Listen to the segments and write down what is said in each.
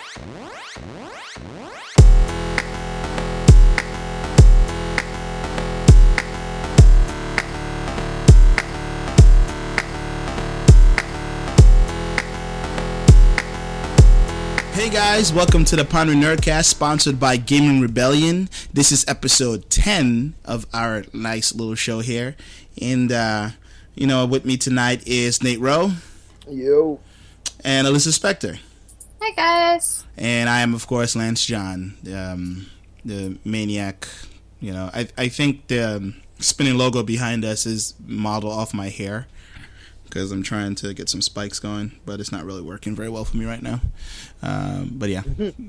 Hey guys, welcome to the Pondering Nerdcast, sponsored by Gaming Rebellion. This is episode 10 of our nice little show here. And, with me tonight is Nate Rowe. Yo. And Alyssa Spector. Hi guys. And I am, of course, Lance John, the maniac. I think the spinning logo behind us is modeled off my hair, because I'm trying to get some spikes going, but it's not really working very well for me right now. But yeah,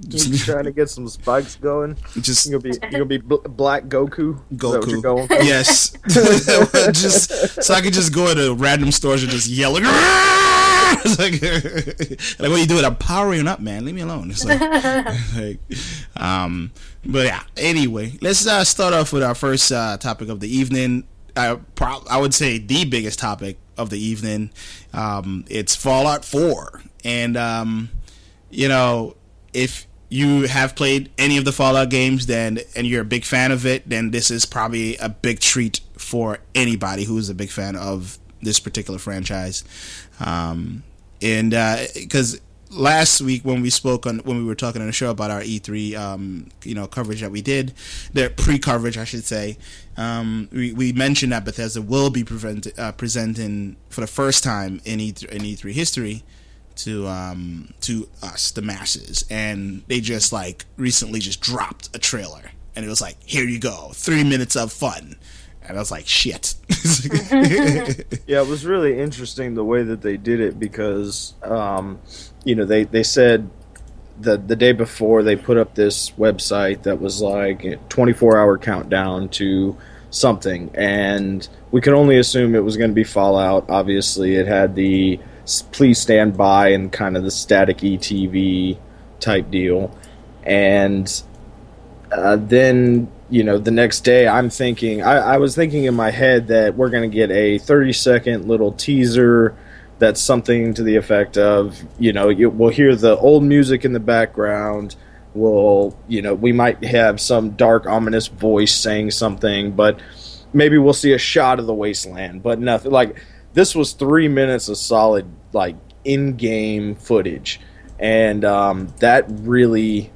just trying to get some spikes going. Just you're gonna be Black Goku. Goku. Is that what you're going for? Yes. Just so I could just go into random stores and just yell it's like what are you doing? I'm powering up, man. Leave me alone. It's but yeah. Anyway, let's start off with our first topic of the evening. I would say the biggest topic of the evening. It's Fallout 4, and if you have played any of the Fallout games, and you're a big fan of it, then this is probably a big treat for anybody who is a big fan of this particular franchise. Because last week when we were talking on the show about our E3 coverage that we did, the pre-coverage I should say, we mentioned that Bethesda will be presenting for the first time in E3 history to us, the masses, and they just recently just dropped a trailer, and it was like, here you go, 3 minutes of fun. And I was like, shit. Yeah, it was really interesting the way that they did it, because they said that the day before they put up this website that was like a 24-hour countdown to something, and we could only assume it was going to be Fallout. Obviously, it had the please stand by and kind of the static ETV type deal, and then the next day I'm thinking, I was thinking in my head that we're going to get a 30-second little teaser that's something to the effect of, we'll hear the old music in the background, we might have some dark, ominous voice saying something, but maybe we'll see a shot of the wasteland, but nothing. This was 3 minutes of solid, in-game footage, and that really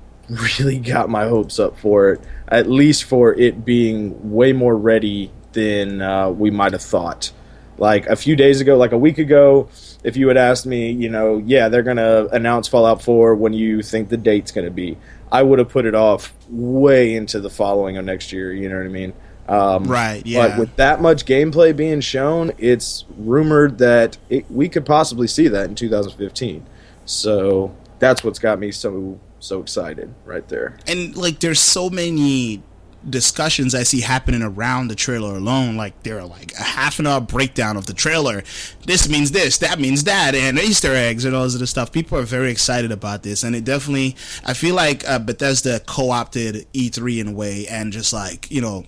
got my hopes up for it, at least for it being way more ready than we might have thought. A few days ago, a week ago, if you had asked me, they're going to announce Fallout 4 when you think the date's going to be, I would have put it off way into the following of next year, you know what I mean? Right, yeah. But with that much gameplay being shown, it's rumored that we could possibly see that in 2015. So that's what's got me so excited right there. And there's so many discussions I see happening around the trailer alone. There are a half an hour breakdown of the trailer. This means this, that means that, and Easter eggs and all this other stuff. People are very excited about this, and it definitely, I feel like Bethesda co-opted E3 in a way, and just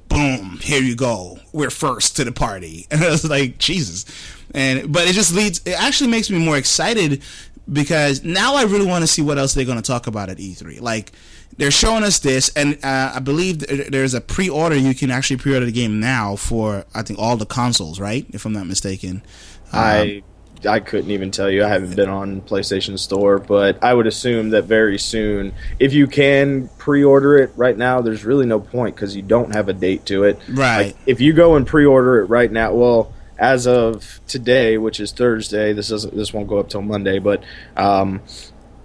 boom, here you go, we're first to the party. And I was like, Jesus. But it actually makes me more excited, because now I really want to see what else they're going to talk about at E3. They're showing us this, and I believe there's a pre-order. You can actually pre-order the game now for, I think, all the consoles, right? If I'm not mistaken. I couldn't even tell you. I haven't been on PlayStation Store, but I would assume that very soon, if you can pre-order it right now, there's really no point, because you don't have a date to it. Right. If you go and pre-order it right now, well, as of today, which is Thursday, this won't go up till Monday, but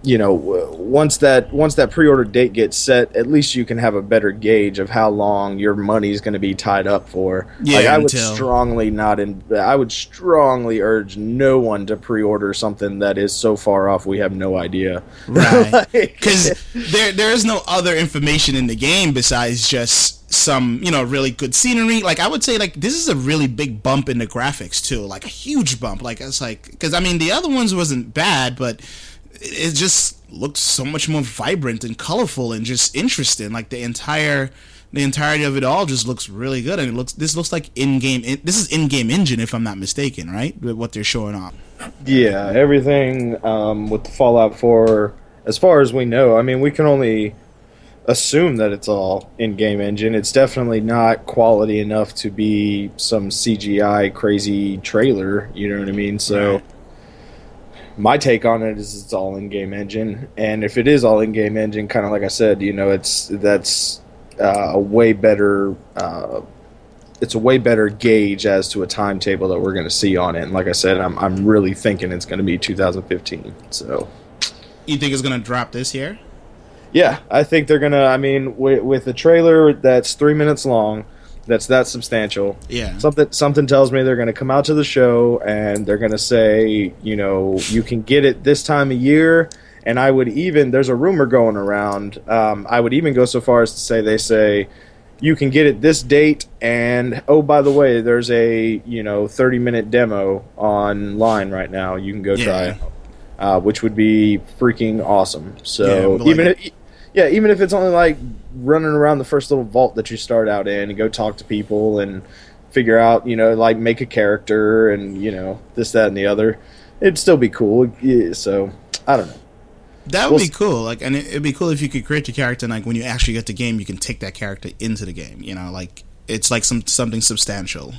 once that pre-order date gets set, at least you can have a better gauge of how long your money is going to be tied up for. Yeah, I would strongly urge no one to pre-order something that is so far off we have no idea. Right. Because there is no other information in the game besides just some, really good scenery. I would say, this is a really big bump in the graphics too, a huge bump. Because the other ones wasn't bad, but it just looks so much more vibrant and colorful and just interesting. The entirety of it all just looks really good, and this looks like in-game. This is in-game engine, if I'm not mistaken, right? What they're showing off. Yeah, everything with the Fallout 4 as far as we know, I mean, we can only assume that it's all in-game engine. It's definitely not quality enough to be some CGI crazy trailer, you know what I mean? So Right. my take on it is it's all in-game engine, and if it is all in-game engine, kind of like I said, you know, that's a way better it's a way better gauge as to a timetable that we're going to see on it. And like I said, I'm really thinking it's going to be 2015. So You think it's gonna drop this year? yeah, I think they're gonna. I mean, with a trailer that's 3 minutes long, that's that substantial. Yeah. Something tells me they're gonna come out to the show and they're gonna say, you know, you can get it this time of year. And I would even, there's a rumor going around. I would even go so far as to say they say you can get it this date. And oh, by the way, there's a 30-minute demo online right now. You can go try it. Which would be freaking awesome. So even if it's only like running around the first little vault that you start out in and go talk to people and figure out, like make a character and, this, that, and the other, it'd still be cool. Yeah, so I don't know. That would be cool. Like, and it'd be cool if you could create your character and like when you actually get the game, you can take that character into the game. Like it's like something substantial.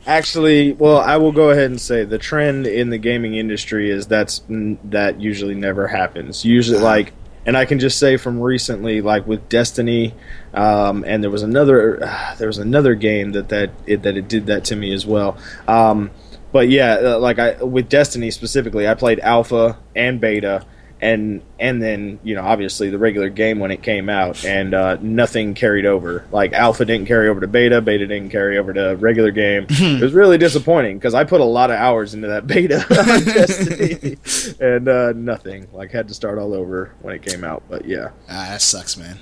Actually, well, I will go ahead and say the trend in the gaming industry is that usually never happens. Usually, and I can just say from recently, like with Destiny, and there was another game that it did that to me as well. But yeah, with Destiny specifically, I played alpha and beta. And then, obviously the regular game when it came out, and nothing carried over. Like, alpha didn't carry over to beta didn't carry over to regular game. It was really disappointing, because I put a lot of hours into that beta on Destiny, and nothing. Like, had to start all over when it came out, but yeah. That sucks, man.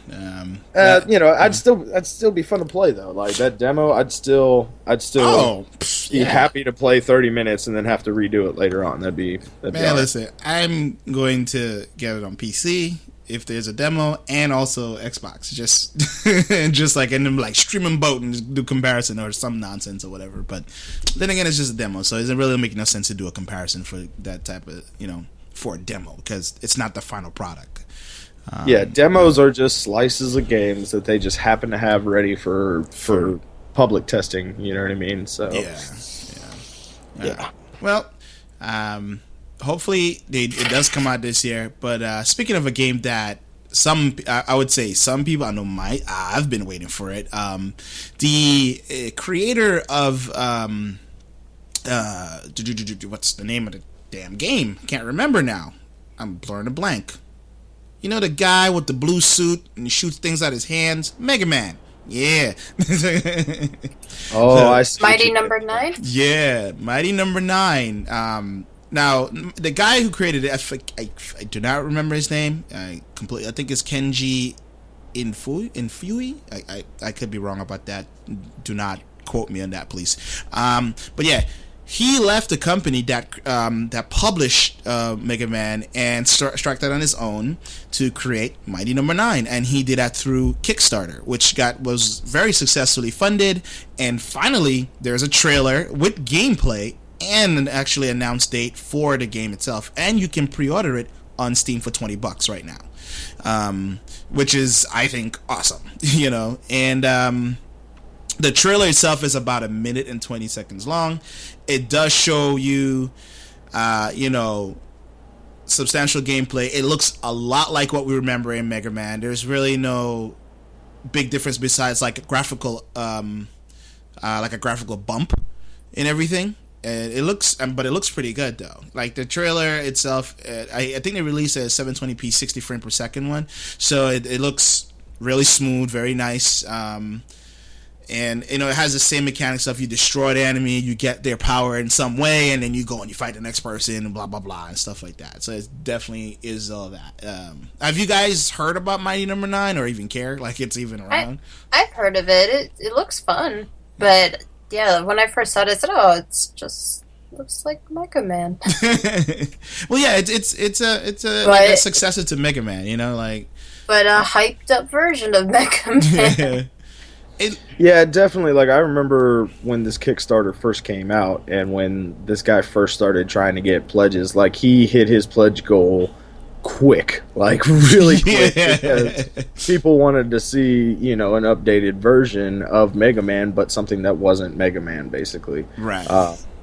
I'd still be fun to play, though. Like, that demo, I'd still be happy to play 30 minutes and then have to redo it later on. That'd be man, listen, I'm going to get it on PC if there's a demo, and also Xbox, just like, and then like streaming boat and just do comparison or some nonsense or whatever. But then again, it's just a demo, so it doesn't really make no sense to do a comparison for that type of for a demo, because it's not the final product. Demos are just slices of games that they just happen to have ready for public testing. You know what I mean? So yeah. Well, hopefully it does come out this year. But speaking of a game that I would say some people I know I've been waiting for it. The creator of what's the name of the damn game? Can't remember now. I'm blurring a blank. The guy with the blue suit and he shoots things out his hands? Mega Man. Yeah. I see. Mighty Number 9? Yeah, Mighty Number 9. Now, the guy who created it, I do not remember his name. I think it's Kenji Infui. I could be wrong about that. Do not quote me on that, please. But yeah, he left a company that published Mega Man and struck that on his own to create Mighty Number 9, and he did that through Kickstarter, which was very successfully funded. And finally, there's a trailer with gameplay and an actually announced date for the game itself, and you can pre-order it on Steam for $20 right now, which is, I think, awesome. And the trailer itself is about 1 minute and 20 seconds long. It does show you, substantial gameplay. It looks a lot like what we remember in Mega Man. There's really no big difference besides like a graphical bump in everything. It looks pretty good though. Like the trailer itself, I think they released a 720p 60 frame per second one, so it looks really smooth, very nice. And it has the same mechanics of you destroy the enemy, you get their power in some way, and then you go and you fight the next person and blah blah blah and stuff like that. So it definitely is all that. Have you guys heard about Mighty Number 9 or even care like it's even around? I've heard of it. It looks fun, but yeah, when I first saw it, I said, "Oh, it's just looks like Mega Man." Well, yeah, it's a successor to Mega Man, but a hyped up version of Mega Man. Yeah, definitely. Like I remember when this Kickstarter first came out, and when this guy first started trying to get pledges, like he hit his pledge goal quick, like really quick, Yeah. because people wanted to see, you know, an updated version of Mega Man, but something that wasn't Mega Man, basically. Right.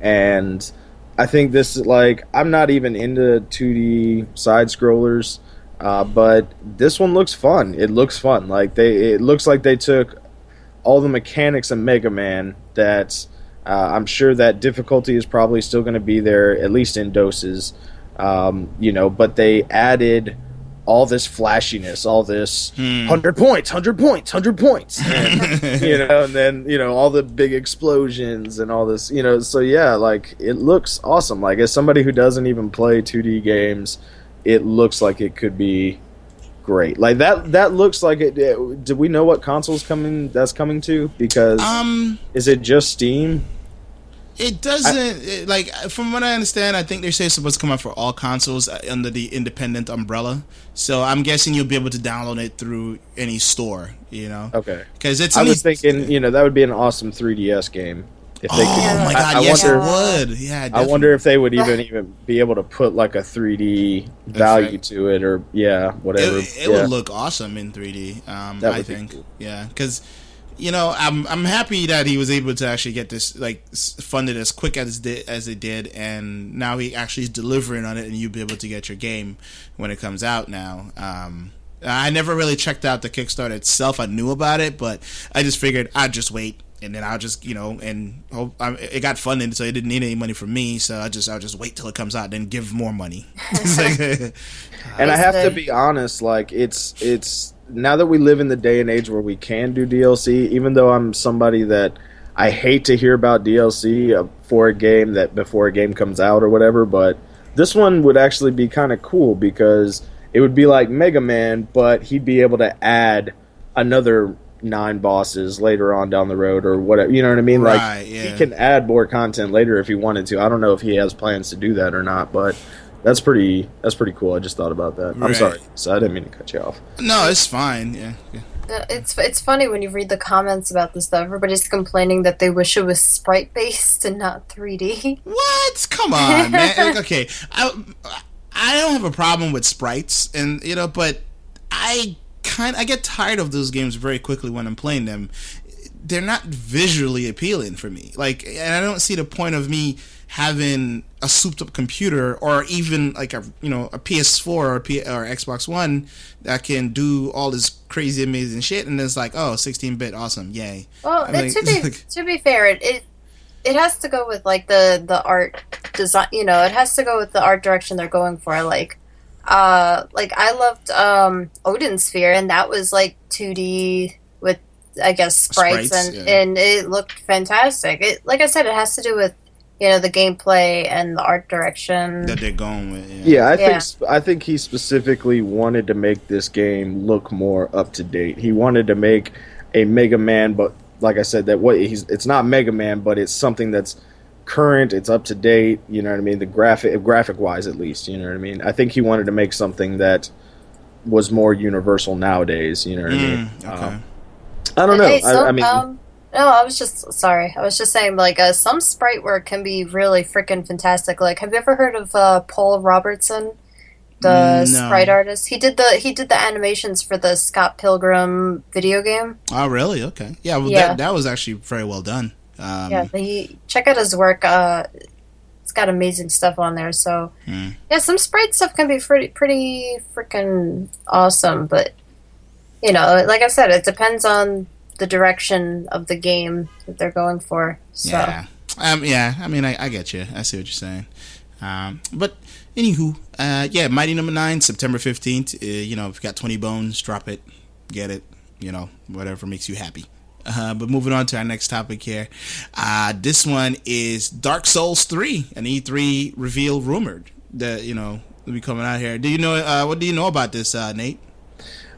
And I think this is like, I'm not even into 2D side scrollers, but this one looks fun. It looks fun. Like it looks like they took all the mechanics of Mega Man that I'm sure that difficulty is probably still going to be there, at least in doses. You know, but they added all this flashiness, all this 100 points, 100 points, 100 points, and, you know, and then, you know, all the big explosions and all this, you know, so yeah, like, it looks awesome. Like, as somebody who doesn't even play 2D games, it looks like it could be great. Like, that looks like it. Do we know what consoles that's coming to? Because, is it just Steam? It doesn't, like, from what I understand, I think they say it's supposed to come out for all consoles under the independent umbrella. So I'm guessing you'll be able to download it through any store, you know? Okay. Because it's I was thinking, you know, that would be an awesome 3DS game. If they oh could, my god, yes, it would. Yeah, definitely. I wonder if they would even be able to put like a 3D value to it, or whatever. It would look awesome in 3D. I think, cool. Yeah, because, you know, I'm happy that he was able to actually get this like funded as quick as it did, and now he actually is delivering on it, and you'll be able to get your game when it comes out now. I never really checked out the Kickstarter itself. I knew about it, but I just figured I'd just wait, and then I'll just, you know, and hope it got funded, so it didn't need any money from me. So I'll just wait till it comes out, then give more money. And I have to be honest, like it's now that we live in the day and age where we can do DLC, even though I'm somebody that I hate to hear about DLC for a game that before a game comes out or whatever, but this one would actually be kind of cool because it would be like Mega Man, but he'd be able to add another 9 bosses later on down the road or whatever. You know what I mean? Right, like yeah. He can add more content later if he wanted to. I don't know if he has plans to do that or not, but that's pretty cool. I just thought about that. Right. I'm sorry, so I didn't mean to cut you off. No, it's fine. Yeah. It's funny when you read the comments about this though. Everybody's complaining that they wish it was sprite based and not 3D. What? Come on, man. Okay, I don't have a problem with sprites, and you know, but I get tired of those games very quickly when I'm playing them. They're not visually appealing for me. Like, and I don't see the point of me having a souped up computer or even like a PS4 or Xbox One that can do all this crazy amazing shit, and it's like, oh, 16-bit, awesome, yay. Well, to be fair, it has to go with like the art design. You know, it has to go with the art direction they're going for. Like I loved Odin Sphere, and that was like 2D with, I guess, sprites and it looked fantastic. It, like I said, it has to do with, you know, the gameplay and the art direction that they're going with. I think he specifically wanted to make this game look more up to date. He wanted to make a Mega Man, but like I said, it's not Mega Man, but it's something that's current, it's up to date, you know what I mean, the graphic wise at least, you know what I mean. I think he wanted to make something that was more universal nowadays, you know what I mean. Okay. I don't know. Hey, I mean, no, I was just saying, like, some sprite work can be really freaking fantastic. Like, have you ever heard of Paul Robertson, the sprite artist? He did the animations for the Scott Pilgrim video game. Oh, really? Okay. Yeah. Well, that was actually very well done. Check out his work. It's got amazing stuff on there. So yeah, some sprite stuff can be pretty freaking awesome. But you know, like I said, it depends on the direction of the game that they're going for. So. Yeah. I mean, I get you. I see what you're saying. But anywho, Mighty Number 9, September 15th. You know, if you got 20 bones, drop it, get it. You know, whatever makes you happy. But moving on to our next topic here. This one is Dark Souls 3, an E3 reveal rumored that, you know, will be coming out here. Do you know, what do you know about this, Nate?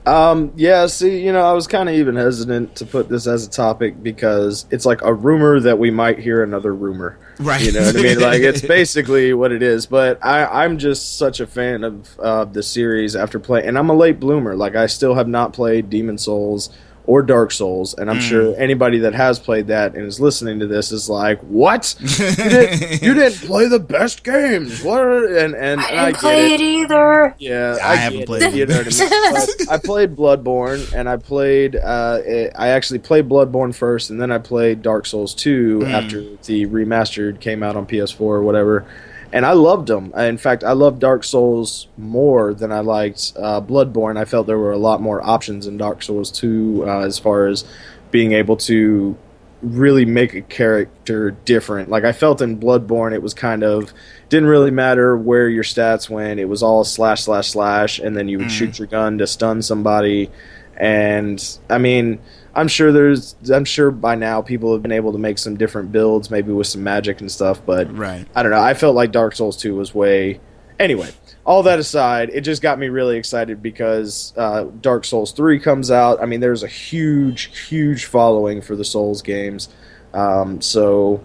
See, you know, I was kind of even hesitant to put this as a topic because it's like a rumor that we might hear another rumor. Right. You know what I mean? Like, it's basically what it is. But I'm just such a fan of the series after playing, and I'm a late bloomer. Like, I still have not played Demon Souls or Dark Souls. And I'm sure anybody that has played that and is listening to this is like, "What? You didn't play the best games? What?" And I didn't play it either. Yeah, I haven't played it. You know what I mean? But I played Bloodborne, and I actually played Bloodborne first, and then I played Dark Souls 2 after the remastered came out on PS4 or whatever. And I loved them. In fact, I loved Dark Souls more than I liked Bloodborne. I felt there were a lot more options in Dark Souls 2 as far as being able to really make a character different. Like, I felt in Bloodborne it was kind of, didn't really matter where your stats went. It was all slash, slash, slash, and then you would shoot your gun to stun somebody. And, I mean, I'm sure by now people have been able to make some different builds, maybe with some magic and stuff, but right. I don't know. I felt like Dark Souls 2 was way... Anyway, all that aside, it just got me really excited because Dark Souls 3 comes out. I mean, there's a huge, huge following for the Souls games. So,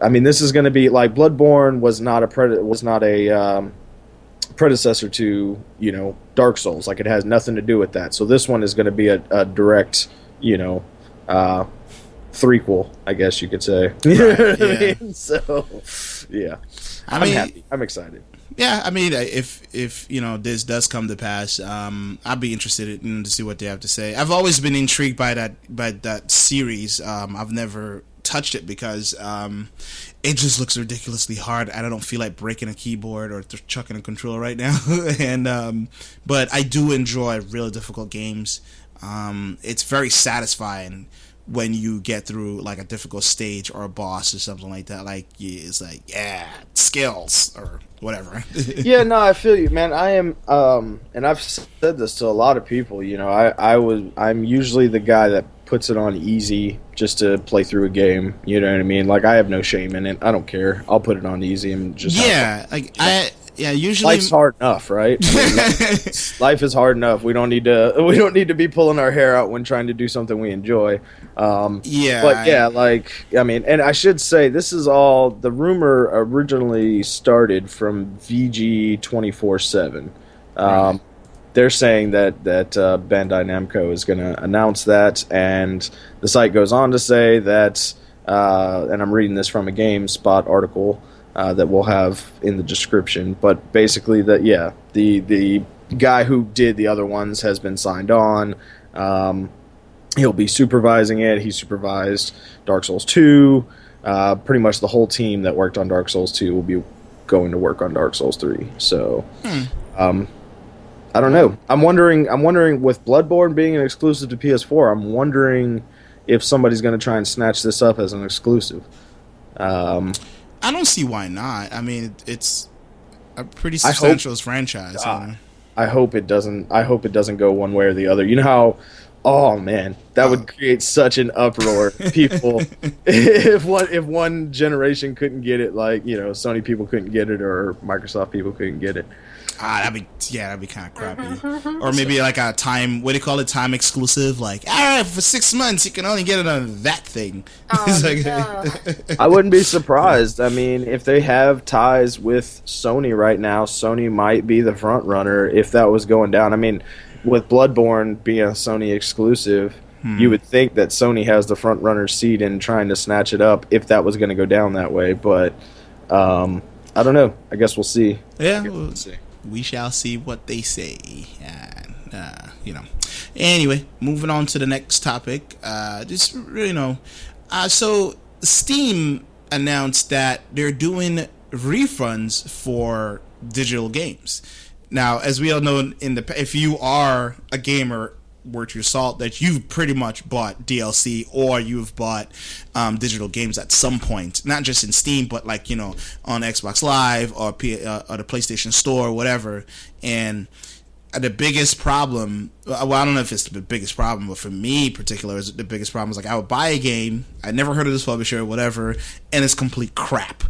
I mean, this is going to be... Like, Bloodborne was not a predecessor to, Dark Souls. Like, it has nothing to do with that. So this one is going to be a direct... threequel, I guess you could say. Right, yeah. I mean? So, yeah. I'm happy. I'm excited. Yeah, I mean, if this does come to pass, I'd be interested to see what they have to say. I've always been intrigued by that series. I've never touched it because it just looks ridiculously hard, and I don't feel like breaking a keyboard or chucking a controller right now. And but I do enjoy really difficult games. It's very satisfying when you get through like a difficult stage or a boss or something like that. Like, it's like, yeah, skills or whatever. Yeah, no, I feel you, man. I am, and I've said this to a lot of people. I'm usually the guy that puts it on easy just to play through a game. You know what I mean? Like, I have no shame in it. I don't care. I'll put it on easy and just usually life's hard enough, right? I mean, life is hard enough. We don't need to be pulling our hair out when trying to do something we enjoy. And I should say this is all, the rumor originally started from VG 24/7. They're saying that Bandai Namco is going to announce that, and the site goes on to say that, and I'm reading this from a GameSpot article that we'll have in the description, but basically that, yeah, the guy who did the other ones has been signed on. He'll be supervising it. He supervised Dark Souls 2. Pretty much the whole team that worked on Dark Souls 2 will be going to work on Dark Souls 3. So, I don't know. I'm wondering with Bloodborne being an exclusive to PS4, I'm wondering if somebody's going to try and snatch this up as an exclusive. I don't see why not. I mean, it's a pretty substantial franchise. I hope it doesn't. I hope it doesn't go one way or the other. You know how? Oh man, that would create such an uproar. People, if one generation couldn't get it, like Sony people couldn't get it, or Microsoft people couldn't get it. That'd be kind of crappy. Or maybe like a time, what do you call it, time exclusive? Like, for 6 months you can only get it on that thing. I wouldn't be surprised. I mean, if they have ties with Sony right now, Sony might be the front runner if that was going down. I mean, with Bloodborne being a Sony exclusive, you would think that Sony has the front runner seat in trying to snatch it up if that was going to go down that way. But I don't know. I guess we'll see. Yeah, we'll see. We shall see what they say. Anyway, moving on to the next topic. So Steam announced that they're doing refunds for digital games. Now, as we all know, if you are a gamer worth your salt, that you've pretty much bought DLC or you've bought digital games at some point, not just in Steam, but like on Xbox Live or the PlayStation Store or whatever. And the biggest problem, well, I don't know if it's the biggest problem, but for me in particular, is the biggest problem is like I would buy a game, I never heard of this publisher or whatever, and it's complete crap.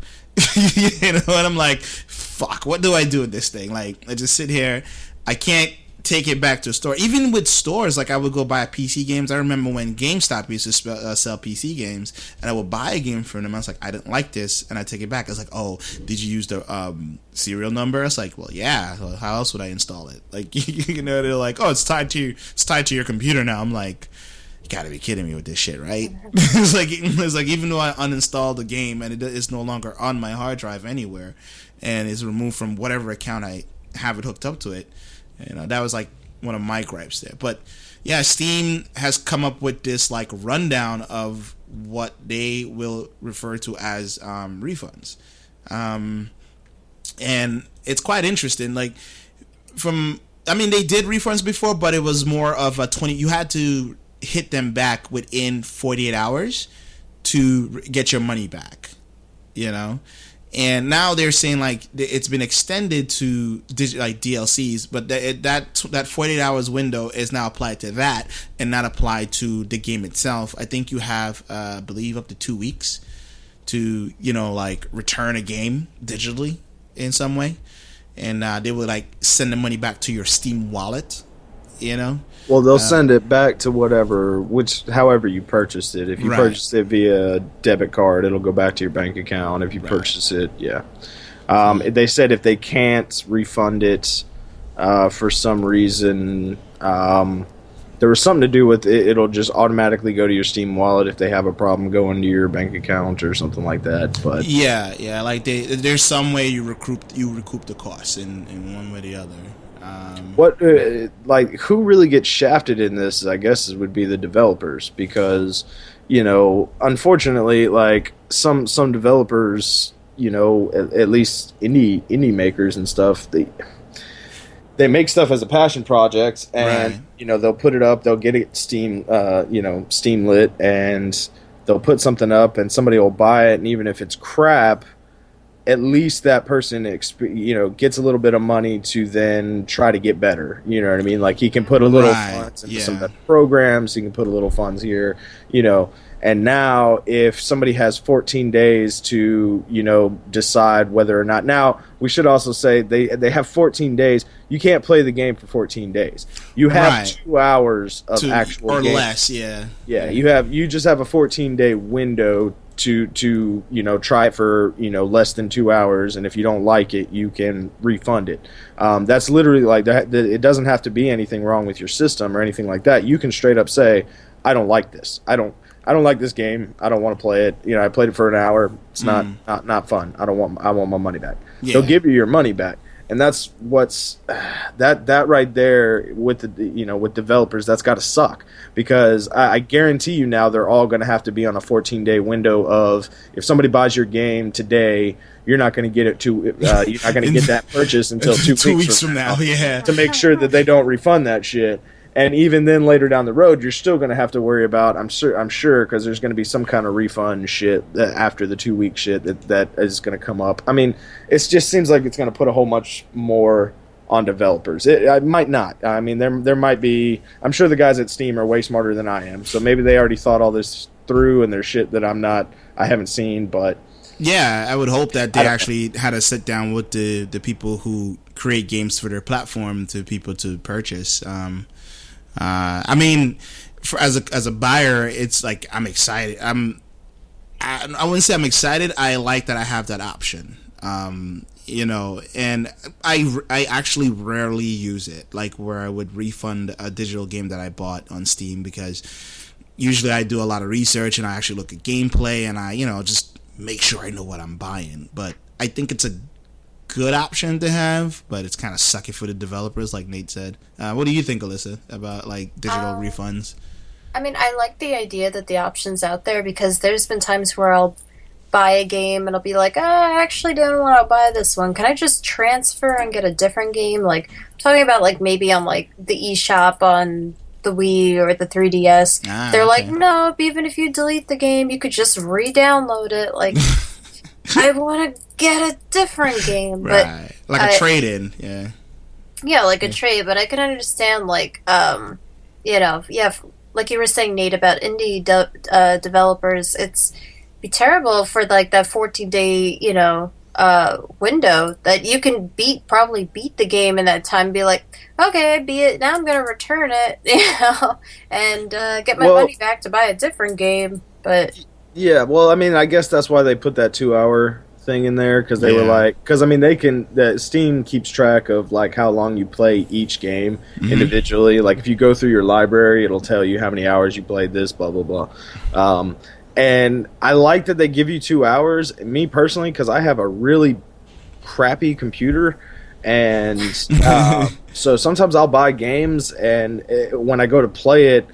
And I'm like, fuck, what do I do with this thing? Like, I just sit here, I can't take it back to a store. Even with stores, like I would go buy PC games. I remember when GameStop used to sell PC games, and I would buy a game from them. I was like, I didn't like this, and I take it back. I was like, oh, did you use the serial number? I was like, well, yeah. Well, how else would I install it? Like, they're like, oh, it's tied to your computer now. I'm like, gotta be kidding me with this shit, right? It's like even though I uninstalled the game and it's no longer on my hard drive anywhere, and it's removed from whatever account I have it hooked up to it, that was like one of my gripes there. But yeah, Steam has come up with this like rundown of what they will refer to as refunds, and it's quite interesting. Like they did refunds before, but it was more of a 20. You had to hit them back within 48 hours to get your money back, and now they're saying like it's been extended to like DLCs, but that 48 hours window is now applied to that and not applied to the game itself. I think you have I believe up to 2 weeks to like return a game digitally in some way, and they will like send the money back to your Steam wallet. Well, they'll send it back to however you purchased it. If you purchased it via debit card, it'll go back to your bank account. If you purchase it, yeah. They said if they can't refund it for some reason, there was something to do with it'll just automatically go to your Steam wallet if they have a problem going to your bank account or something like that. But yeah, like there's some way you recoup the costs in one way or the other. Who really gets shafted in this, I guess, would be the developers, because, unfortunately, like some developers, at least indie makers and stuff, they make stuff as a passion project, and they'll put it up, they'll get it Steam lit, and they'll put something up, and somebody will buy it, and even if it's crap, at least that person gets a little bit of money to then try to get better. You know what I mean? Like he can put a little funds into some better programs. He can put a little funds here. And now if somebody has 14 days to decide whether or not. Now we should also say they have 14 days. You can't play the game for 14 days. You have 2 hours of actual or game. less. Yeah. You just have a 14-day window to try it for less than 2 hours, and if you don't like it, you can refund it. That's literally like that. It doesn't have to be anything wrong with your system or anything like that. You can straight up say, I don't like this. I don't like this game. I don't want to play it. I played it for an hour. It's not fun. I want my money back. Yeah. They'll give you your money back. And that's what's that right there with with developers. That's got to suck, because I guarantee you now they're all going to have to be on a 14-day window of, if somebody buys your game today, you're not going to get it you're not going to get that purchase until 2 weeks from now. Yeah, to make sure that they don't refund that shit. And even then, later down the road, you're still going to have to worry about. I'm sure, because there's going to be some kind of refund shit after the 2 week shit that is going to come up. I mean, it just seems like it's going to put a whole much more on developers. It might not. I mean, there might be. I'm sure the guys at Steam are way smarter than I am, so maybe they already thought all this through, and there's shit that I haven't seen. But yeah, I would hope that they actually had a sit down with the people who create games for their platform to people to purchase. I mean, as a buyer, it's like I'm excited. I wouldn't say I'm excited. I like that I have that option. And I actually rarely use it, like where I would refund a digital game that I bought on Steam, because usually I do a lot of research and I actually look at gameplay and I just make sure I know what I'm buying. But I think it's a good option to have, but it's kind of sucky for the developers, like Nate said. What do you think, Alyssa, about like digital refunds? I mean, I like the idea that the option's out there, because there's been times where I'll buy a game and I'll be like, I actually don't want to buy this one. Can I just transfer and get a different game? Like, I'm talking about like maybe on like the eShop on the Wii or the 3DS. They're like, no, even if you delete the game, you could just re-download it. Like, I want to get a different game, but like a trade-in, yeah. Yeah, like a trade, but I can understand, like, like you were saying, Nate, about indie developers. It's be terrible for like that 14-day, window that you can probably beat the game in that time. And be like, okay, I beat it. Now I'm gonna return it, and get my money back to buy a different game. But yeah, well, I mean, I guess that's why they put that 2 hour thing in there because they were like, because I mean Steam keeps track of like how long you play each game individually. Like if you go through your library, it'll tell you how many hours you played this, blah blah blah. And I like that they give you 2 hours. Me personally, because I have a really crappy computer, and so sometimes I'll buy games, and when I go to play it,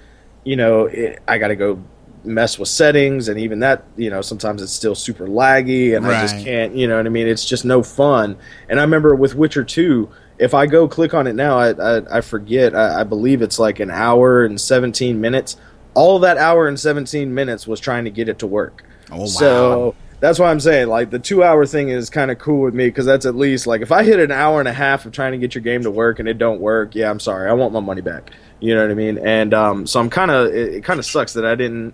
I got to go mess with settings, and even that, sometimes it's still super laggy, and I just can't, you know what I mean? It's just no fun. And I remember with Witcher 2, if I go click on it now, I forget, I believe it's like an hour and 17 minutes. All that hour and 17 minutes was trying to get it to work. Oh, wow. So that's why I'm saying, like, the 2 hour thing is kind of cool with me, because that's at least, like, if I hit an hour and a half of trying to get your game to work and it don't work, yeah, I'm sorry, I want my money back. You know what I mean? And so I'm it kind of sucks that I didn't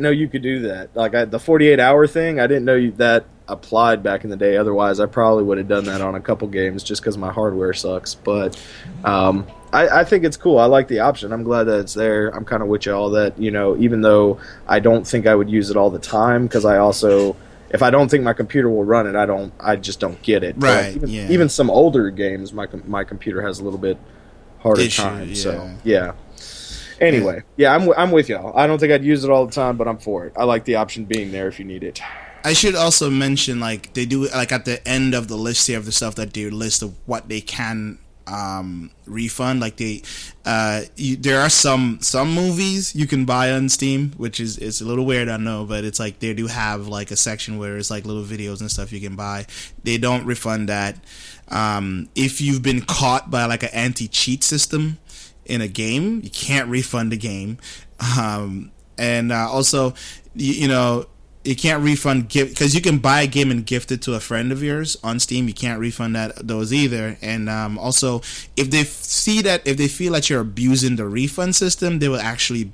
know you could do that. Like the 48-hour thing, I didn't know that applied back in the day. Otherwise, I probably would have done that on a couple games just because my hardware sucks. But I think it's cool. I like the option. I'm glad that it's there. I'm kind of with y'all that, even though I don't think I would use it all the time, because I also, if I don't think my computer will run it, I just don't get it. Right. Even some older games, my computer has a little bit harder time. Yeah. So yeah. Anyway, I'm with y'all. I don't think I'd use it all the time, but I'm for it. I like the option being there if you need it. I should also mention, like, they do, like, at the end of the list here of the stuff that they list of what they can refund. Like there are some movies you can buy on Steam, which it's a little weird, I know, but it's like they do have like a section where it's like little videos and stuff you can buy. They don't refund that. If you've been caught by like an anti-cheat system in a game, you can't refund the game. And also, you can't refund because you can buy a game and gift it to a friend of yours on Steam. You can't refund those either. And also, if they feel that you're abusing the refund system, they will actually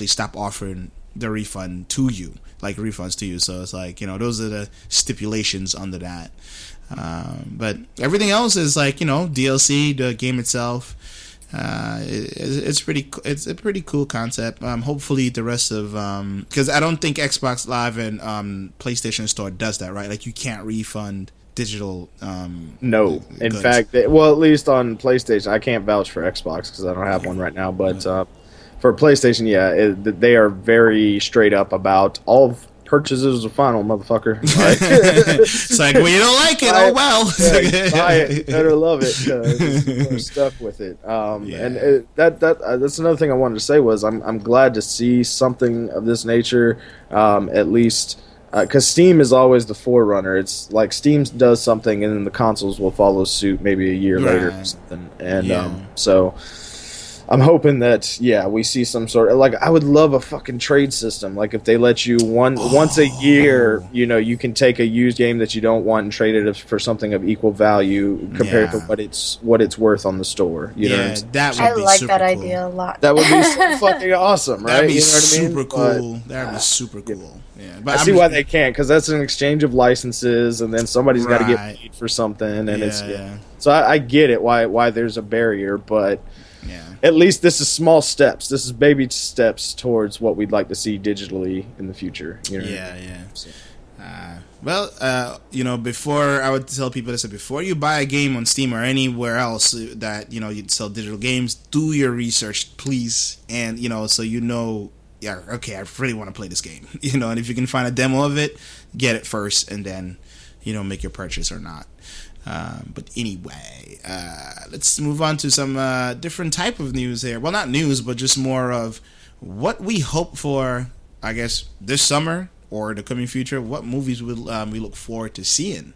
stop offering the refund to you, like refunds to you. So it's like, those are the stipulations under that. But everything else is like, DLC, the game itself. It's a pretty cool concept. Hopefully the rest of because I don't think Xbox Live and PlayStation Store does that, right? Like you can't refund digital no goods. In fact, at least on PlayStation, I can't vouch for Xbox because I don't have one right now, but for PlayStation, they are very straight up about all purchases are final, motherfucker. Right? It's like, well, you don't like it. Oh well. Buy it. Better love it because we're stuck with it. And that's another thing I wanted to say was I'm glad to see something of this nature, at least because Steam is always the forerunner. It's like Steam does something and then the consoles will follow suit maybe a year later or something. And so I'm hoping that we see some sort of, like, I would love a fucking trade system. Like if they let you once a year, you can take a used game that you don't want and trade it for something of equal value compared to what it's worth on the store. You know what I'm I like that idea a lot. That would be so fucking awesome, right? That'd be super cool. That'd be super cool. Yeah, but I see why they can't, because that's an exchange of licenses, and then somebody's got to get paid for something, and So I get it why there's a barrier, but. Yeah. At least this is small steps. This is baby steps towards what we'd like to see digitally in the future. So. Before I would tell people this, before you buy a game on Steam or anywhere else that you'd sell digital games, do your research, please, and so I really want to play this game, and if you can find a demo of it, get it first, and then make your purchase or not. But anyway, let's move on to some different type of news here. Well, not news, but just more of what we hope for, I guess, this summer or the coming future. What movies will we look forward to seeing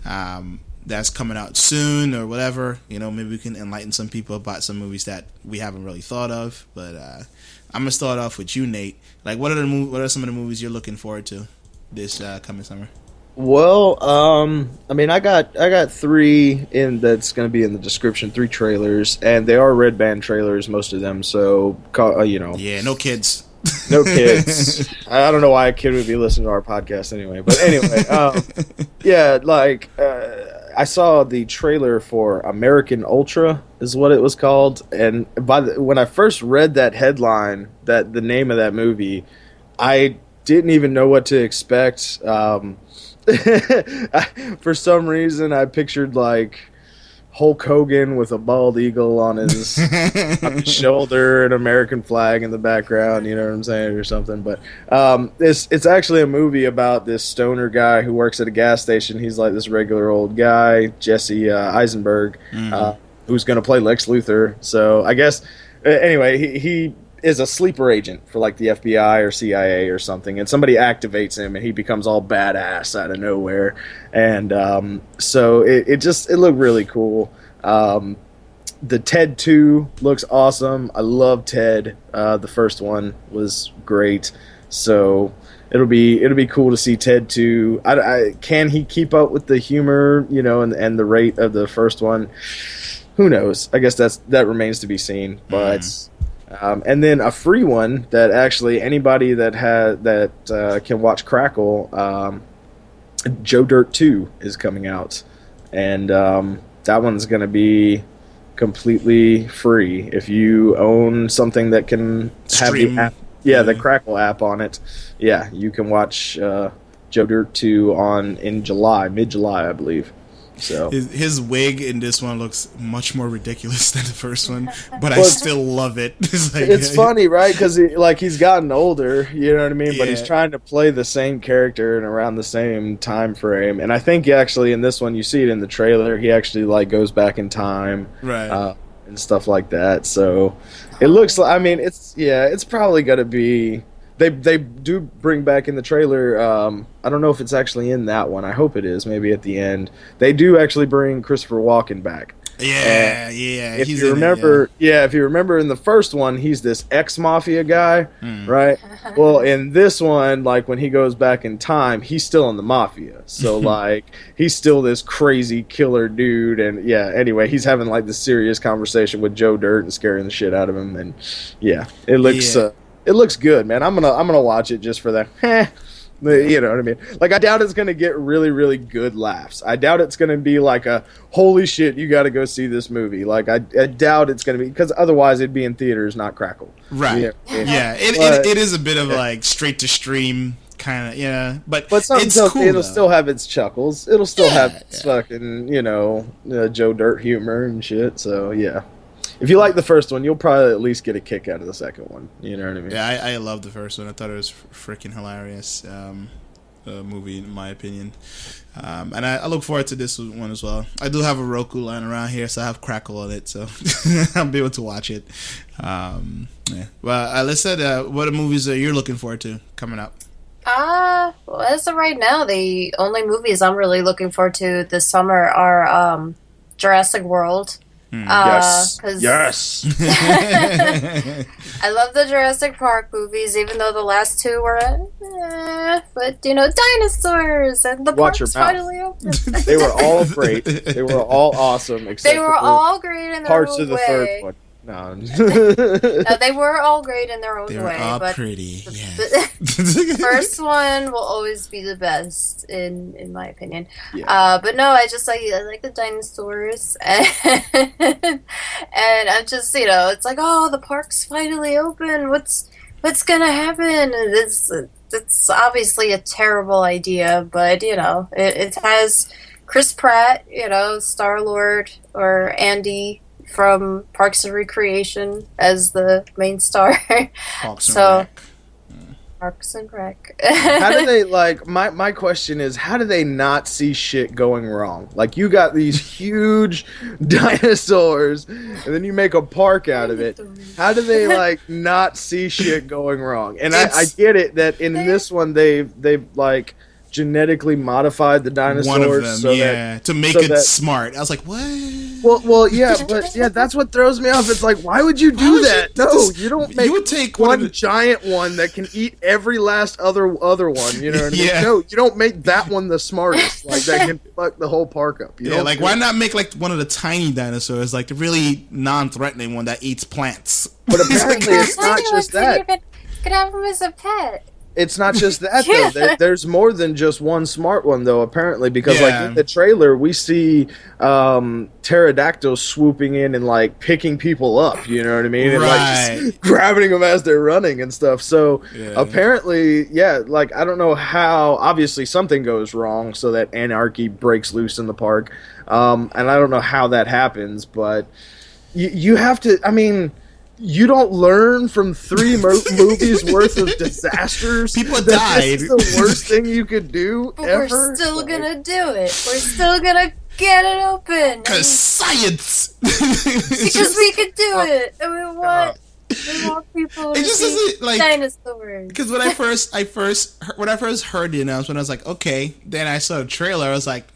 that's coming out soon or whatever. Maybe we can enlighten some people about some movies that we haven't really thought of. But I'm going to start off with you, Nate. Like, what are some of the movies you're looking forward to this coming summer? Well, I got 3 in that's going to be in the description, 3 trailers, and they are Red Band trailers, most of them, so, Yeah, no kids. No kids. I don't know why a kid would be listening to our podcast anyway, but anyway, I saw the trailer for American Ultra, is what it was called, and when I first read that headline, the name of that movie, I didn't even know what to expect, For some reason, I pictured like Hulk Hogan with a bald eagle on his, on his shoulder, an American flag in the background. You know what I'm saying, or something. But it's actually a movie about this stoner guy who works at a gas station. He's like this regular old guy, Jesse Eisenberg, who's going to play Lex Luthor. So I guess anyway, he is a sleeper agent for like the FBI or CIA or something, and somebody activates him and he becomes all badass out of nowhere. And so it looked really cool. The Ted 2 looks awesome. I love Ted. The first one was great. So it'll be cool to see Ted 2. Can he keep up with the humor, and the rate of the first one? Who knows? I guess that remains to be seen. But and then a free one that actually anybody that can watch Crackle, Joe Dirt 2 is coming out, and that one's going to be completely free if you own something that can stream. Have the app, the Crackle app on it. Yeah, you can watch Joe Dirt 2 in July, mid-July, I believe. So his wig in this one looks much more ridiculous than the first one, but I still love it. It's funny, right? Because he's gotten older, you know what I mean? But he's trying to play the same character and around the same time frame. And I think actually in this one, you see it in the trailer, he actually like goes back in time, right, and stuff like that. So it looks like, I mean, it's probably gonna be. They do bring back in the trailer. I don't know if it's actually in that one. I hope it is. Maybe at the end, they do actually bring Christopher Walken back. Yeah. If you remember, if you remember in the first one, he's this ex-mafia guy, right? Well, in this one, like when he goes back in time, he's still in the mafia. So like he's still this crazy killer dude, and anyway, he's having like this serious conversation with Joe Dirt and scaring the shit out of him, and it looks. It looks good, man. I'm gonna watch it just for that. You know what I mean? Like, I doubt it's gonna get really, really good laughs. I doubt it's gonna be like a holy shit, you got to go see this movie. Like, I doubt it's gonna be, because otherwise it'd be in theaters, not Crackle. Right? It is a bit of like straight to stream kind of, but it's cool. It'll still have its chuckles. It'll still have its fucking Joe Dirt humor and shit. So yeah. If you like the first one, you'll probably at least get a kick out of the second one. You know what I mean? Yeah, I love the first one. I thought it was freaking hilarious movie, in my opinion. And I look forward to this one as well. I do have a Roku lying around here, so I have Crackle on it, so I'll be able to watch it. Well, let's say, what are movies that you're looking forward to coming up? Well, as of right now, the only movies I'm really looking forward to this summer are Jurassic World. Yes. I love the Jurassic Park movies, even though the last two were, but dinosaurs and the parks finally opened. They were all great. They were all awesome. Except they were all great in their parts own of the way. third one. No. No, they were all great in their own way. They were all but pretty. The first one will always be the best, in my opinion. Yeah. But no, I like the dinosaurs, and I'm just it's like, oh, the park's finally open. What's gonna happen? It's obviously a terrible idea, but it has Chris Pratt, Star-Lord, or Andy from Parks and Recreation as the main star. Parks and Rec. How do they, my question is, how do they not see shit going wrong? Like, you got these huge dinosaurs, and then you make a park out of it. How do they, not see shit going wrong? And I get it that in this one, they've genetically modified the dinosaurs. One of them, to make it smart. I was like, what? Well, that's what throws me off. It's like, why would you do that? No, you don't make one giant one that can eat every last other one. You know what I mean? No, you don't make that one the smartest. Like, that can fuck the whole park up. Why not make one of the tiny dinosaurs, like the really non-threatening one that eats plants? But apparently it's not just that. You could have him as a pet. it's not just that though. There's more than just one smart one though, apparently, because like in the trailer we see pterodactyls swooping in and like picking people up, you know what I mean? And like just grabbing them as they're running and stuff. So apparently, like I don't know how, obviously something goes wrong so that anarchy breaks loose in the park. And I don't know how that happens, but you have to, I mean, you don't learn from 3 movies worth of disasters. People died. This is the worst thing you could do ever. We're still gonna do it. We're still gonna get it open. Because science. Because we could do it, and we want people to see like, dinosaurs. Because when I first heard the announcement, I was like, okay. Then I saw the trailer. I was like,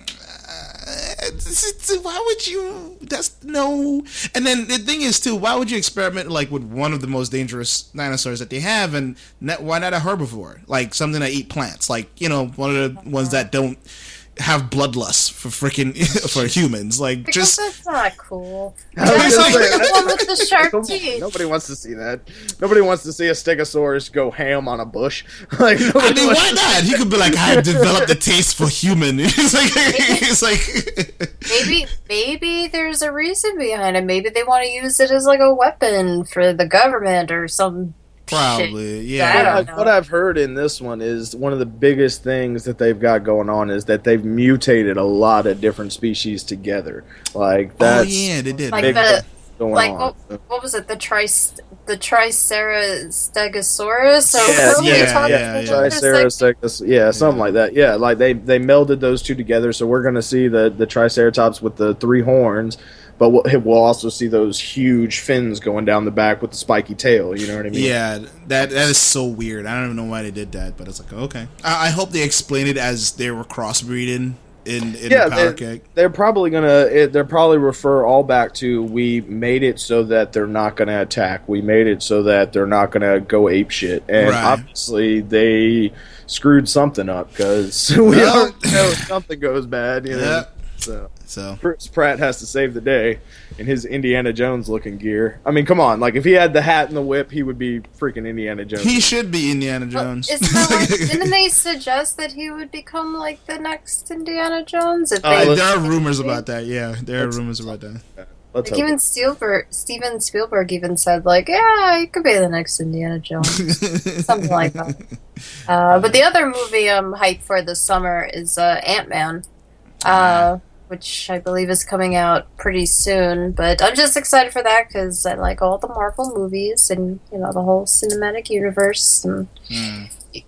why would you? That's no. And then the thing is too, why would you experiment like with one of the most dangerous dinosaurs that they have, and why not a herbivore, like something that eat plants, like one of the ones that don't have bloodlust for for humans, like because just that's not cool. That's the one with the sharp teeth. Nobody wants to see that. Nobody wants to see a Stegosaurus go ham on a bush. Like, I mean, why not? He could be like, I have developed a taste for human. It's like maybe there's a reason behind it. Maybe they want to use it as like a weapon for the government or some. Probably, What I've heard in this one is one of the biggest things that they've got going on is that they've mutated a lot of different species together. Like that's they did. Like what was it? The Triceratops? Triceratops, something like that. Yeah, like they melded those two together, so we're gonna see the Triceratops with the 3 horns. But we'll also see those huge fins going down the back with the spiky tail. You know what I mean? Yeah, that is so weird. I don't even know why they did that, but it's like, okay. I hope they explain it as they were crossbreeding in the power cake. They're probably gonna. They're probably refer all back to, we made it so that they're not gonna attack. We made it so that they're not gonna go ape shit. And obviously they screwed something up, because we all know something goes bad. You know? So Chris Pratt has to save the day in his Indiana Jones looking gear. I mean, come on, like if he had the hat and the whip, he would be freaking Indiana Jones. He should be Indiana Jones. Didn't they suggest that he would become like the next Indiana Jones? There are rumors about that. Yeah, there are rumors about that. Like even Steven Spielberg even said, like, yeah, he could be the next Indiana Jones, something like that. But the other movie I'm hyped for this summer is Ant-Man. Which I believe is coming out pretty soon, but I'm just excited for that because I like all the Marvel movies and the whole cinematic universe. And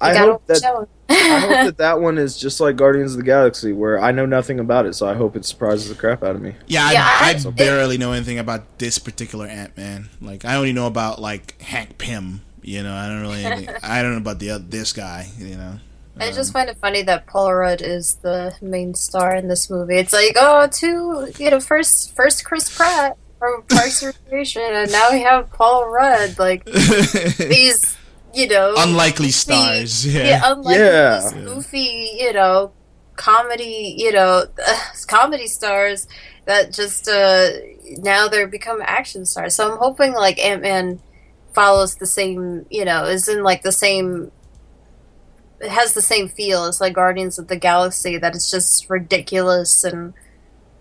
I hope that one is just like Guardians of the Galaxy, where I know nothing about it, so I hope it surprises the crap out of me. I barely know anything about this particular Ant-Man. Like I only know about like Hank Pym. I don't really. I don't know about this guy. I just find it funny that Paul Rudd is the main star in this movie. It's like, first Chris Pratt from Parks and Recreation, and now we have Paul Rudd. Like these, unlikely stars. These goofy, comedy, comedy stars that just now they're become action stars. So I'm hoping like Ant-Man follows the same, is in like the same. It has the same feel as like Guardians of the Galaxy, that it's just ridiculous and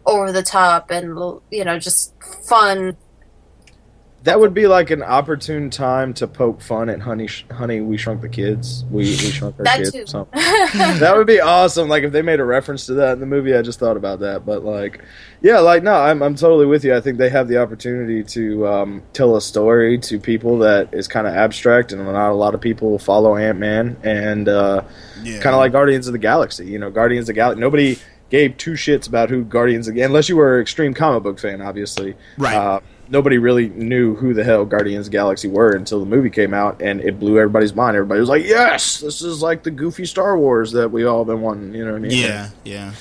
over the top and just fun. That would be like an opportune time to poke fun at Honey, We Shrunk the Kids. We Shrunk Our Kids. Too. Or something. That would be awesome. Like if they made a reference to that in the movie, I just thought about that. But like, no, I'm totally with you. I think they have the opportunity to tell a story to people that is kind of abstract, and not a lot of people follow Ant-Man, and kind of like Guardians of the Galaxy. Guardians of the Galaxy. Nobody gave 2 shits about who Guardians of the Galaxy, unless you were an extreme comic book fan, obviously. Right. Nobody really knew who the hell Guardians of the Galaxy were until the movie came out, and it blew everybody's mind. Everybody was like, yes, this is like the goofy Star Wars that we all been wanting, you know what I mean? Yeah.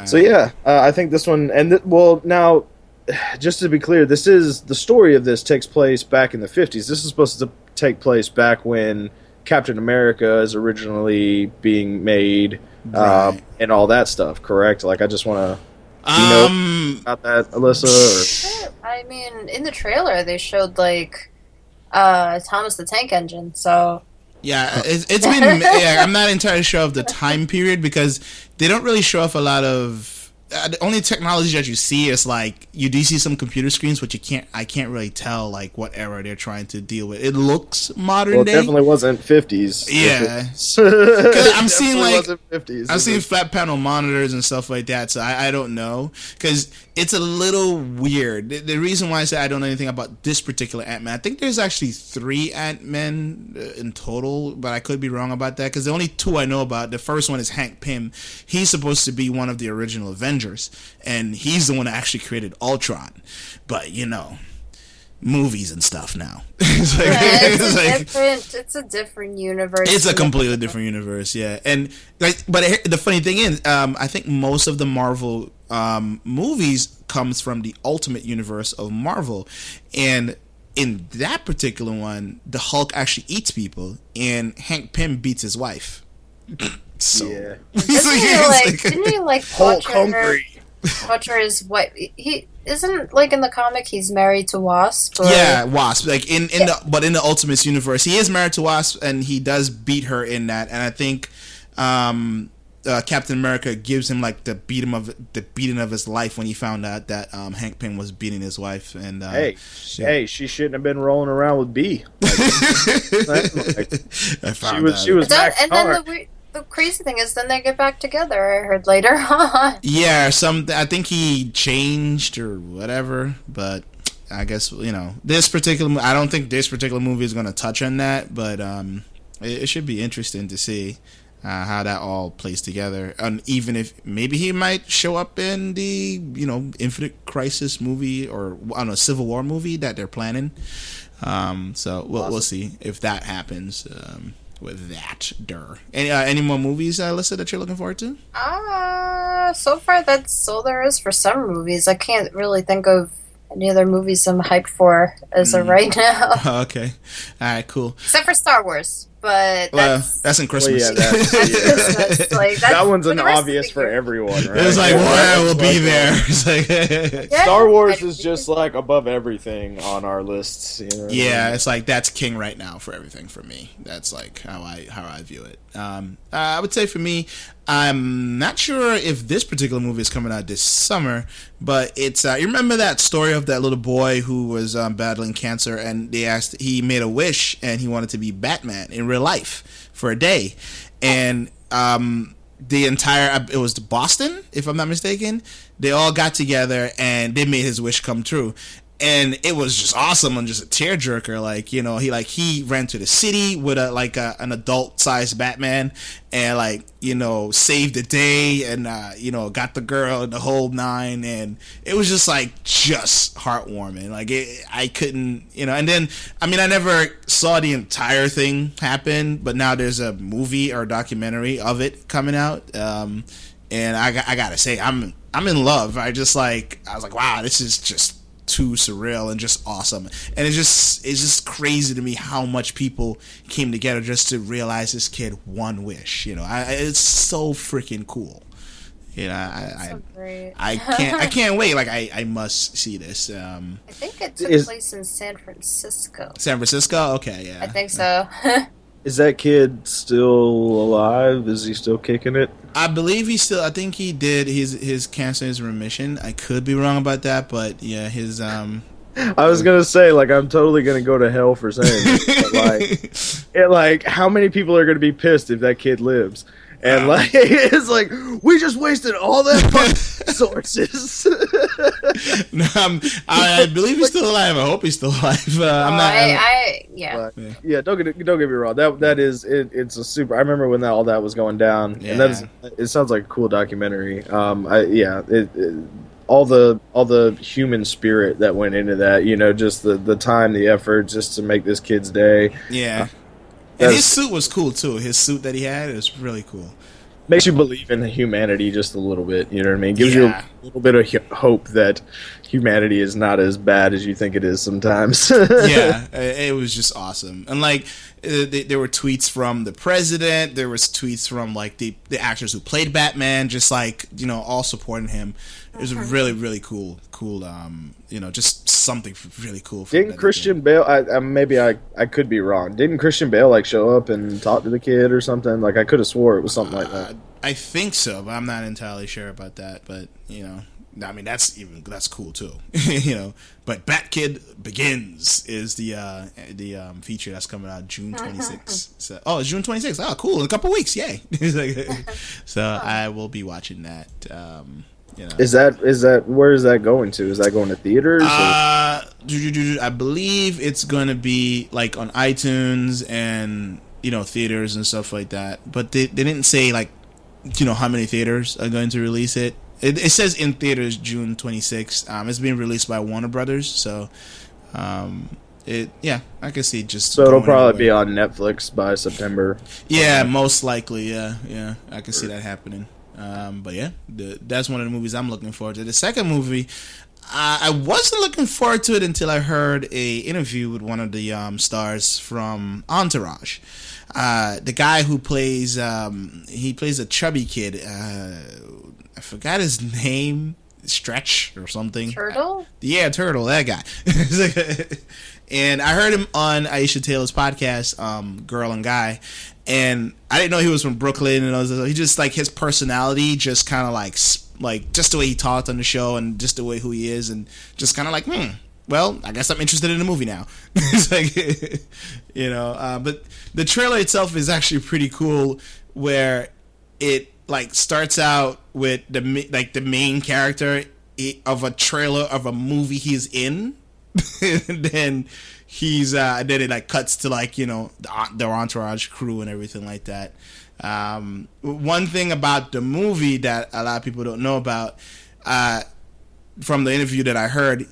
So I think this one, and now, just to be clear, the story of this takes place back in the 50s. This is supposed to take place back when Captain America is originally being made, and all that stuff, correct? Like, I just want to... about that, Alyssa? I mean, in the trailer, they showed, like, Thomas the Tank Engine, so... Yeah, it's been. Yeah, I'm not entirely sure of the time period because they don't really show off a lot of. The only technology that you see is like you do see some computer screens, but I can't really tell like what era they're trying to deal with. It looks modern day. It definitely wasn't 50s. Yeah, I'm seeing like I'm seeing flat panel monitors and stuff like that. So I don't know because it's a little weird. The reason why I say I don't know anything about this particular Ant-Man, I think there's actually 3 Ant-Men in total, but I could be wrong about that because the only 2 I know about. The first one is Hank Pym. He's supposed to be one of the original Avengers. And he's the one that actually created Ultron. But, movies and stuff now. It's a different universe. It's a completely different universe, yeah. And but the funny thing is, I think most of the Marvel movies comes from the Ultimate Universe of Marvel. And in that particular one, the Hulk actually eats people, and Hank Pym beats his wife. So yeah. Didn't he Hulk hungry? Butcher is what he isn't like in the comic. He's married to Wasp. Or? Yeah, Wasp. Like in the Ultimates universe, he is married to Wasp, and he does beat her in that. And I think Captain America gives him like the beating of his life when he found out that Hank Pym was beating his wife. And hey, she shouldn't have been rolling around with B. She was Max and then the crazy thing is, then they get back together. I heard later on. Yeah, I think he changed or whatever, but I guess this particular. I don't think this particular movie is going to touch on that, but it should be interesting to see how that all plays together, and even if maybe he might show up in the Infinite Crisis movie or Civil War movie that they're planning. So we'll see if that happens. With that, any more movies listed that you're looking forward to? So far that's all there is for summer movies. I can't really think of any other movies I'm hyped for as of right now. Okay, all right, cool. Except for Star Wars, but that's in Christmas. Well, yeah, Christmas. That one's an obvious for everyone, right? It's like, well, we'll be there. It's like, Star Wars is just like above everything on our lists. Yeah, it's like that's king right now for everything for me. That's like how I view it. I would say for me, I'm not sure if this particular movie is coming out this summer, but it's you remember that story of that little boy who was battling cancer, and he made a wish and he wanted to be Batman in real life for a day, and it was Boston, if I'm not mistaken. They all got together and they made his wish come true. And it was just awesome and just a tearjerker. He ran to the city with an adult sized Batman and saved the day and got the girl and the whole 9, and it was just just heartwarming. I couldn't and then I never saw the entire thing happen, but now there's a movie or a documentary of it coming out, and I gotta say I'm in love. I was like, wow, this is just too surreal and just awesome, and it's just crazy to me how much people came together just to realize this kid one wish. It's so freaking cool. So great. I can't wait. I must see this. I think it took place in San Francisco. San Francisco? Okay, yeah. I think so. Is that kid still alive? Is he still kicking it? I believe I think he did. His cancer is in remission. I could be wrong about that, but yeah, his I was gonna say, I'm totally gonna go to hell for saying this, but how many people are gonna be pissed if that kid lives? And it's like we just wasted all that sources. No, I believe he's still alive. I hope he's still alive. Yeah. Yeah. Don't get me wrong. That is it. It's a super. I remember when all that was going down, and it sounds like a cool documentary. All the human spirit that went into that. Just the time, the effort, just to make this kid's day. Yeah. And his suit was cool too. His suit that he had is really cool. Makes you believe in humanity just a little bit. You know what I mean? Gives you little bit of hope that humanity is not as bad as you think it is sometimes. Yeah, it was just awesome. And like there were tweets from the president, there was tweets from like the actors who played Batman, just like, you know, all supporting him. It was really, really cool you know, just something really cool. Didn't Christian Bale, I could be wrong, didn't Christian Bale like show up and talk to the kid or something? Like, I could have swore it was something like that. I think so, but I'm not entirely sure about that. But, you know, I mean, that's cool too. You know, but Bat Kid Begins is the feature that's coming out June 26th. So, it's June 26th. Oh, cool! In a couple weeks, yay! So I will be watching that. You know. Is that where is that going to? Is that going to theaters? I believe it's going to be like on iTunes and, you know, theaters and stuff like that. But they didn't say, like, you know, how many theaters are going to release it. It says in theaters June 26th. It's being released by Warner Brothers, so I can see it just. So it'll probably be on Netflix by September. Yeah, most likely. Yeah, I can see that happening. But yeah, that's one of the movies I'm looking forward to. The second movie, I wasn't looking forward to it until I heard a interview with one of the stars from Entourage. The guy who plays plays a chubby kid. I forgot his name, Stretch or something. Turtle? Yeah, Turtle, that guy. And I heard him on Aisha Taylor's podcast, Girl and Guy, and I didn't know he was from Brooklyn, and he just, like, his personality just kind of like just the way he talked on the show and just the way who he is, and just kind of like, well, I guess I'm interested in the movie now. It's like, you know, but the trailer itself is actually pretty cool, where it, like, starts out with the main character of a trailer of a movie he's in, and then then it, like, cuts to, like, you know, their Entourage crew and everything like that. One thing about the movie that a lot of people don't know about, from the interview that I heard,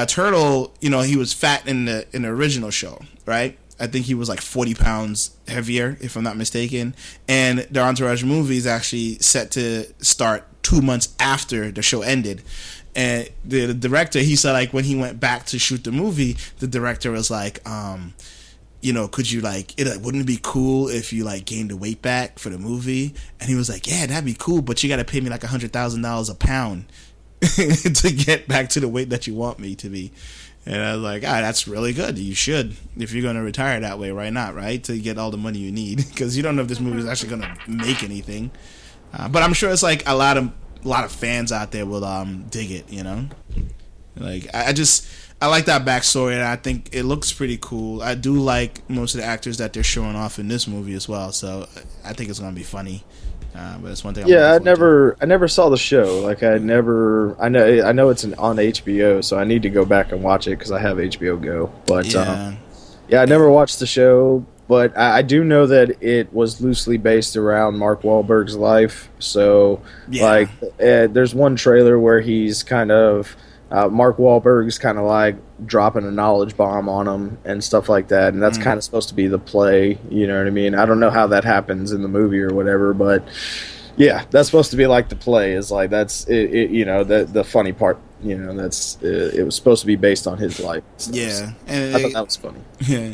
Turtle, you know, he was fat in the original show, right? I think he was like 40 pounds heavier, if I'm not mistaken. And the Entourage movie is actually set to start 2 months after the show ended. And the director, he said, like, when he went back to shoot the movie, the director was like, you know, could you, like, wouldn't it be cool if you, like, gained the weight back for the movie? And he was like, yeah, that'd be cool, but you got to pay me like $100,000 a pound to get back to the weight that you want me to be. And I was like, that's really good. You should, if you're going to retire that way, why not, right? To get all the money you need, because you don't know if this movie is actually going to make anything. But I'm sure it's like a lot of fans out there will dig it, you know? Like, I like that backstory, and I think it looks pretty cool. I do like most of the actors that they're showing off in this movie as well, so I think it's going to be funny. But it's one thing. I never saw the show. Like, I know it's on HBO, so I need to go back and watch it because I have HBO Go. But I never watched the show. But I do know that it was loosely based around Mark Wahlberg's life. So, like, there's one trailer where he's kind of Mark Wahlberg's kind of like dropping a knowledge bomb on him and stuff like that, and that's kind of supposed to be the play, you know what I mean? I don't know how that happens in the movie or whatever, but yeah, that's supposed to be like the play is like, that's it, you know, the funny part, you know, that's it was supposed to be based on his life. Yeah, and I thought that was funny. Yeah.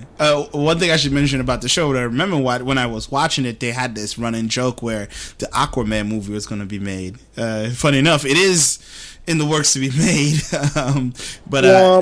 One thing I should mention about the show, I remember when I was watching it, they had this running joke where the Aquaman movie was going to be made. Funny enough, it is in the works to be made, but the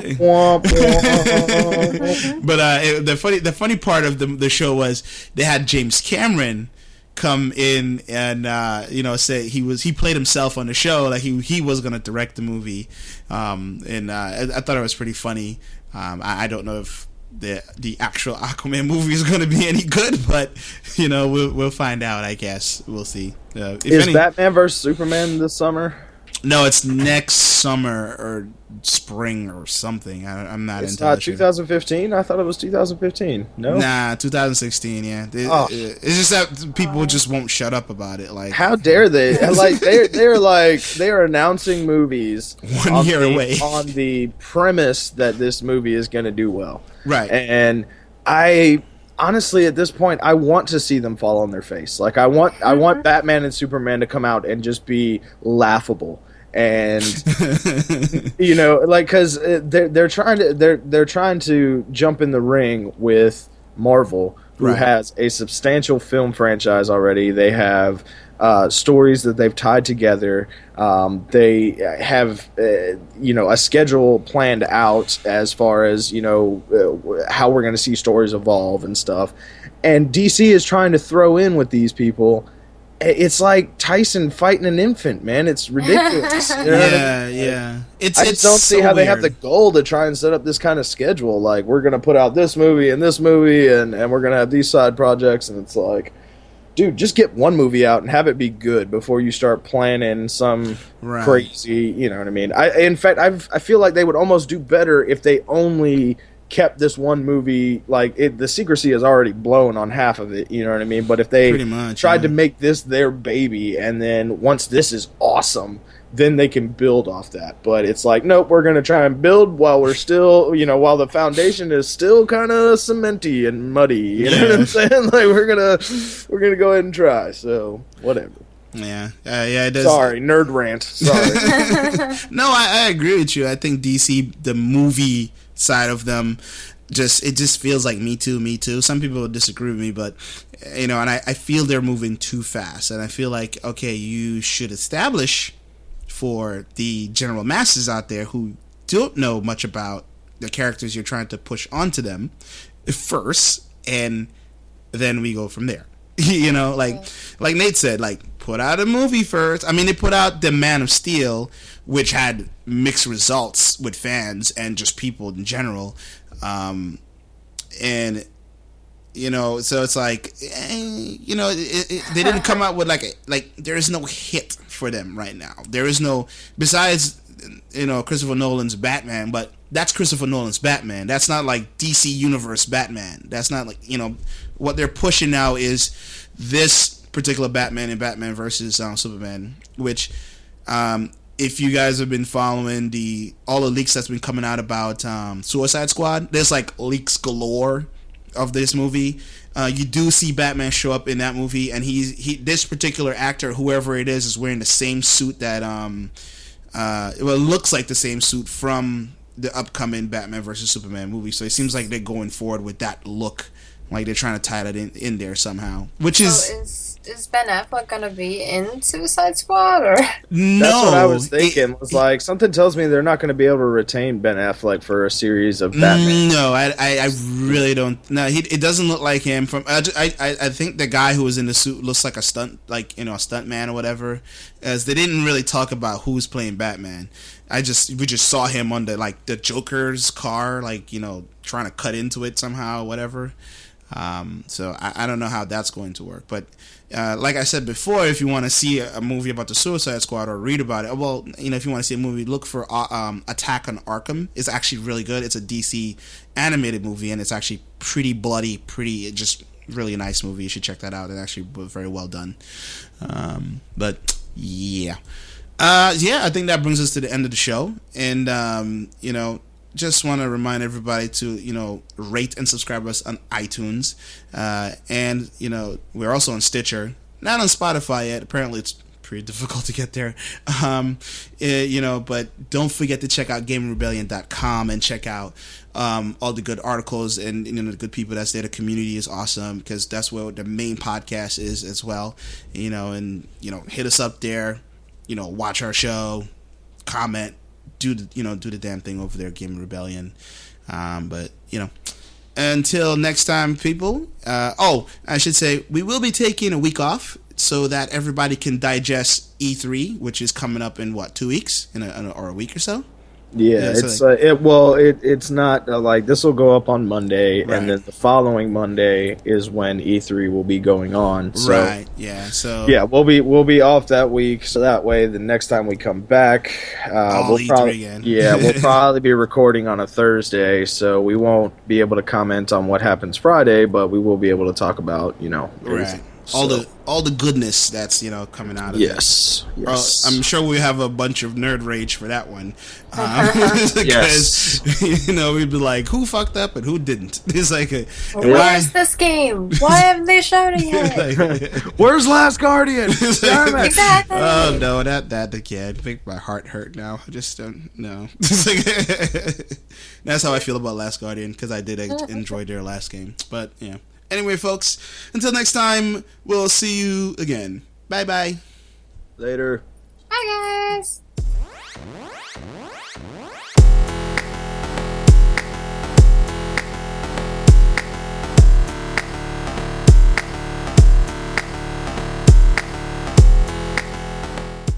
funny part of the show was they had James Cameron come in and you know, say he played himself on the show, like he was gonna direct the movie, and I thought it was pretty funny. I don't know if the actual Aquaman movie is going to be any good, but you know, we'll find out. I guess we'll see. Is Batman vs Superman this summer? No, it's next summer or spring or something. I'm not. It's not 2015. I thought it was 2015. No, 2016. Yeah, it's just that people just won't shut up about it. Like, how dare they? Like, they're announcing movies 1 year away on the premise that this movie is going to do well. Right. And I honestly, at this point, I want to see them fall on their face. Like, I want Batman and Superman to come out and just be laughable. and you know, like, because they're trying to jump in the ring with Marvel, who has a substantial film franchise already. They have stories that they've tied together. They have you know, a schedule planned out as far as, you know, how we're going to see stories evolve and stuff. And DC is trying to throw in with these people. It's like Tyson fighting an infant, man. It's ridiculous. You know what I mean? Yeah. I just don't see how they have the goal to try and set up this kind of schedule. Like, we're going to put out this movie, and we're going to have these side projects. And it's like, dude, just get one movie out and have it be good before you start planning some crazy, you know what I mean? In fact, I feel like they would almost do better if they only kept this one movie, like, the secrecy is already blown on half of it, you know what I mean? But if they tried to make this their baby, and then once this is awesome, then they can build off that. But it's like, nope, we're going to try and build while we're still, you know, while the foundation is still kind of cementy and muddy, you know what I'm saying? Like, we're going to go ahead and try, so whatever. Yeah, it does. Sorry, nerd rant. Sorry. No, I agree with you. I think DC, the movie side of them, it just feels like me too. Some people would disagree with me, but you know, and I feel they're moving too fast, and I feel like, okay, you should establish for the general masses out there who don't know much about the characters you're trying to push onto them first, and then we go from there. You know, like Nate said, like, put out a movie first. I mean, they put out The Man of Steel, which had mixed results with fans and just people in general. And, you know, so it's like, you know, they didn't come out with like there is no hit for them right now. There is no, besides, you know, Christopher Nolan's Batman, but that's Christopher Nolan's Batman. That's not like DC Universe Batman. That's not like, you know, what they're pushing now is this particular Batman and Batman versus Superman, which, if you guys have been following all the leaks that's been coming out about Suicide Squad, there's like leaks galore of this movie. You do see Batman show up in that movie, and this particular actor, whoever it is wearing the same suit that it looks like the same suit from the upcoming Batman versus Superman movie. So it seems like they're going forward with that look, like they're trying to tie that in there somehow. Which is Ben Affleck gonna be in Suicide Squad, or no? That's what I was thinking. Was like, something tells me they're not going to be able to retain Ben Affleck for a series of Batman. No, I really don't. No, it doesn't look like him. I think the guy who was in the suit looks like a stunt, like, you know, a stunt man or whatever. As they didn't really talk about who's playing Batman. We just saw him on the Joker's car, like, you know, trying to cut into it somehow, whatever. So I don't know how that's going to work, but like I said before, if you want to see a movie about the Suicide Squad or read about it, well, you know, if you want to see a movie, look for Attack on Arkham. It's actually really good. It's a DC animated movie, and it's actually pretty bloody, just really nice movie. You should check that out. It's actually very well done. But yeah, I think that brings us to the end of the show, and you know, just want to remind everybody to, you know, rate and subscribe us on iTunes, and, you know, we're also on Stitcher, not on Spotify yet. Apparently it's pretty difficult to get there, you know, but don't forget to check out GameRebellion.com and check out all the good articles and, you know, the good people that's there. The community is awesome, because that's where the main podcast is as well, you know, and, you know, hit us up there, you know, watch our show, comment, do the damn thing over there, Game Rebellion. But, you know, until next time, people. I should say, we will be taking a week off so that everybody can digest E3, which is coming up in 2 weeks, or a week or so. Yeah, it's not like this will go up on Monday, right, and then the following Monday is when E3 will be going on. So, right. Yeah. So yeah, we'll be off that week, so that way the next time we come back, we'll E3 again. Yeah, we'll probably be recording on a Thursday, so we won't be able to comment on what happens Friday, but we will be able to talk about, you know, everything. Right. all the goodness that's coming out of it. Yes. I'm sure we have a bunch of nerd rage for that one, because we'd be like, who fucked up and who didn't? It's like, where's this game? Why haven't they shown it yet? Where's Last Guardian? Damn it. Exactly. Oh no, that again. Make my heart hurt now. I just don't know. That's how I feel about Last Guardian, because I did enjoy their last game. But yeah. Anyway, folks, until next time, we'll see you again. Bye-bye. Later. Bye, guys.